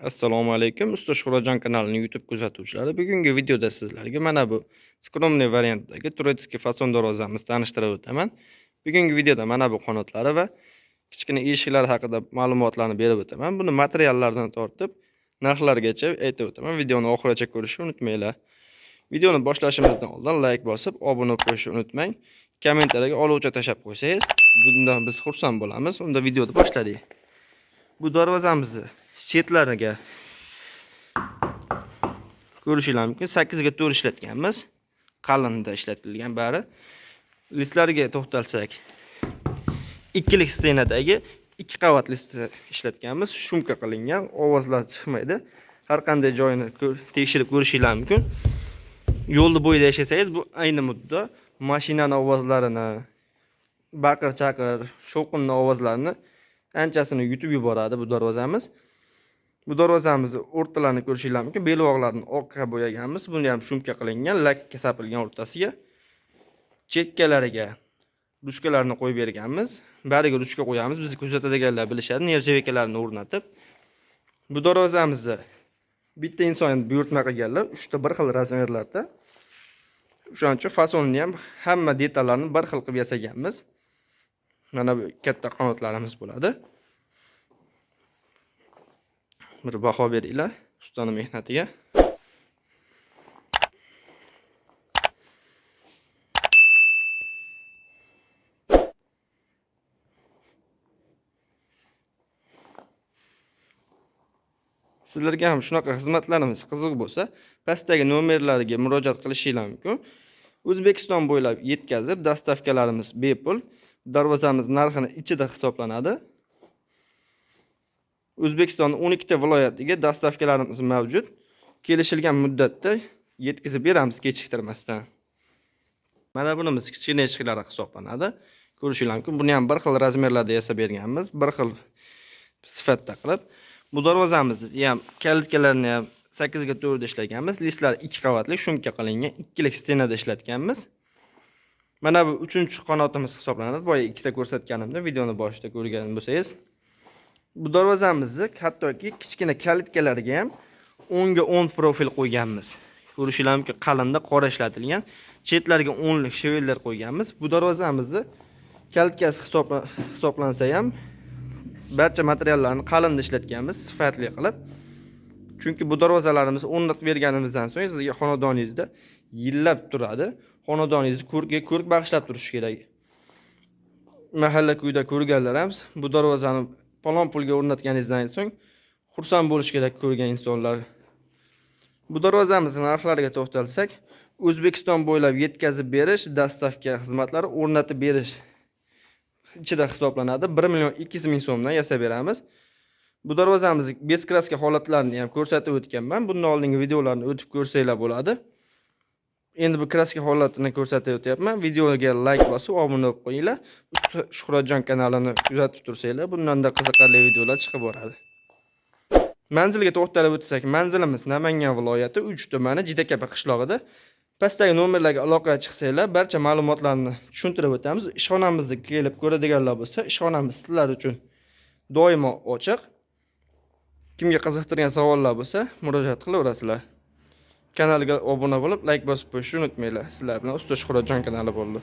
Assalomu alaykum. Usta Shuhratjon kanalining YouTube kuzatuvchilari. Bugungi videoda sizlarga mana bu skromniy variantdagi turetskiy fason darvozamizni tanishtirib o'taman. Bugungi videoda mana bu qanotlari va kichkina eshiklar haqida ma'lumotlarni berib o'taman. Buni materiallardan tortib narxlargacha aytib o'taman. Videoni oxirigacha ko'rishni unutmanglar. Videoni boshlashimizdan oldin like bosib, obuna bo'lishni unutmang. Kommentariyaga oluvchi tashlab qo'ysangiz, bundan biz xursand bo'lamiz. Unda videoni boshladik. Bu darvozamizni chetlariga ko'rishingiz mumkin. 8 ga 4 ishlatganmiz. Qalinda ishlatilgan bari. Listlariga to'xtalsak, ikkilik stenadagi 2 qavat listni ishlatganmiz. Shumka qilingan, ovozlar chiqmaydi. Har qanday joyini tekshirib ko'rishingiz mumkin. Yo'lda bo'yida yashasangiz, bu ayni mudda mashinaning ovozlarini, baqir-chaqir, shovqinli ovozlarini anchasini yutib yuboradi bu darvozamiz. Bu darvozamizni o'rtalarini ko'rishingiz mumkin. Belvoqlarni oqqa bo'yaganmiz. Buni ham shumka qilingan, lakka sapilgan o'rtasiga. Chekkalariga ruchkalarni qo'yib berganmiz. Bariga ruchka qo'yamiz. Bizni kuzatadiganlar bilishadi, nerjavekalarni o'rnatib. Bu darvozamizni bitta inson buyurtma qilganlar, 3 ta bir xil razmerlarda. O'shaning uchun fasonni ham hamma detallarni bir xil qilib yasaganmiz. Mana bu katta qanotlarimiz bo'ladi. Bir baho beringlar ustaning mehnatiga. Sizlarga ham shunaqa xizmatlarimiz qiziq bo'lsa, pastdagi nomerlariga murojaat qilishingiz mumkin. O'zbekiston bo'ylab yetkazib, dastavkalarimiz bepul. Darvozamiz narxini ichida hisoblanadi. O'zbekistonning 12 ta viloyatiga dastavkalarimiz mavjud. Kelishilgan muddatda yetkazib beramiz kechiktirmasdan. Mana bunimiz kichkina eshiklar hisoblanadi. Ko'rishingiz mumkin. Buni ham bir xil razmerlarda yasab berganmiz, bir xil sifatda qilib. Bu darvozamizni ham kalitkalarni ham 8 ga 4 da ishlaganmiz. Listlar 2 qavatli shumka qilingan, ikkilik stenada ishlatganmiz. Mana bu 3-qanotimiz hisoblanadi. Boya ikkita ko'rsatganimda, videoni boshida ko'rgan bo'lsangiz. Bu darvozamizni hattoki kichkina kalitkalarga ham 10 ga 10 profil qo'yganmiz. Ko'rishingiz mumkin, qalinda qora ishlatilgan. Chetlariga 10 lik shevellar qo'yganmiz. Bu darvozamizni kalitkasi hisoblansa ham barcha materiallarni qalinda ishlatganmiz, sifatli qilib. Chunki bu darvozalarimizni o'rnatib berganimizdan so'ng sizga xonadoningizda yillab turadi. Xonadoningizni ko'rk bag'ishlab turishi kerak. Mahalla kuyda ko'rganlar ham bu darvozani palon pulga o'rnatganingizdan so'ng xursand bo'lish kerak ko'rgan insonlar. Bu darvozamizning narxlariga to'xtalsak, O'zbekiston bo'ylab yetkazib berish, dastavka xizmatlari o'rnatib berish ichida hisoblanadi. 1.200.000 so'mdan yasab beramiz. Bu darvozamizni beskraska holatlarini ham ko'rsatib o'tganman. Bundan oldingi videolarni o'tib ko'rsanglar bo'ladi. Endi bu kraska holatini ko'rsatib o'tyapman. Videoga like bosib, obuna bo'lib qo'yinglar. Usta Shuhratjon kanalini kuzatib tursanglar, bundan-da qiziqarli videolar chiqib boradi. Manzilga to'xtalib o'tsak, manzilimiz Namangan viloyati 3 tumani Jidakapa qishlog'ida. Pastdagi nomerlarga aloqaga chiqsanglar, barcha ma'lumotlarni tushuntirib o'tamiz. Ishxonamizga kelib ko'radiganlar bo'lsa, ishxonamiz sizlar uchun doimo ochiq. Kimga qiziqtirgan savollar bo'lsa, murojaat qilaverasizlar. Kanalga obuna bo'lib, like bosib qo'yishni unutmanglar. Sizlar bilan Usta Shuhratjon kanali bo'ldi.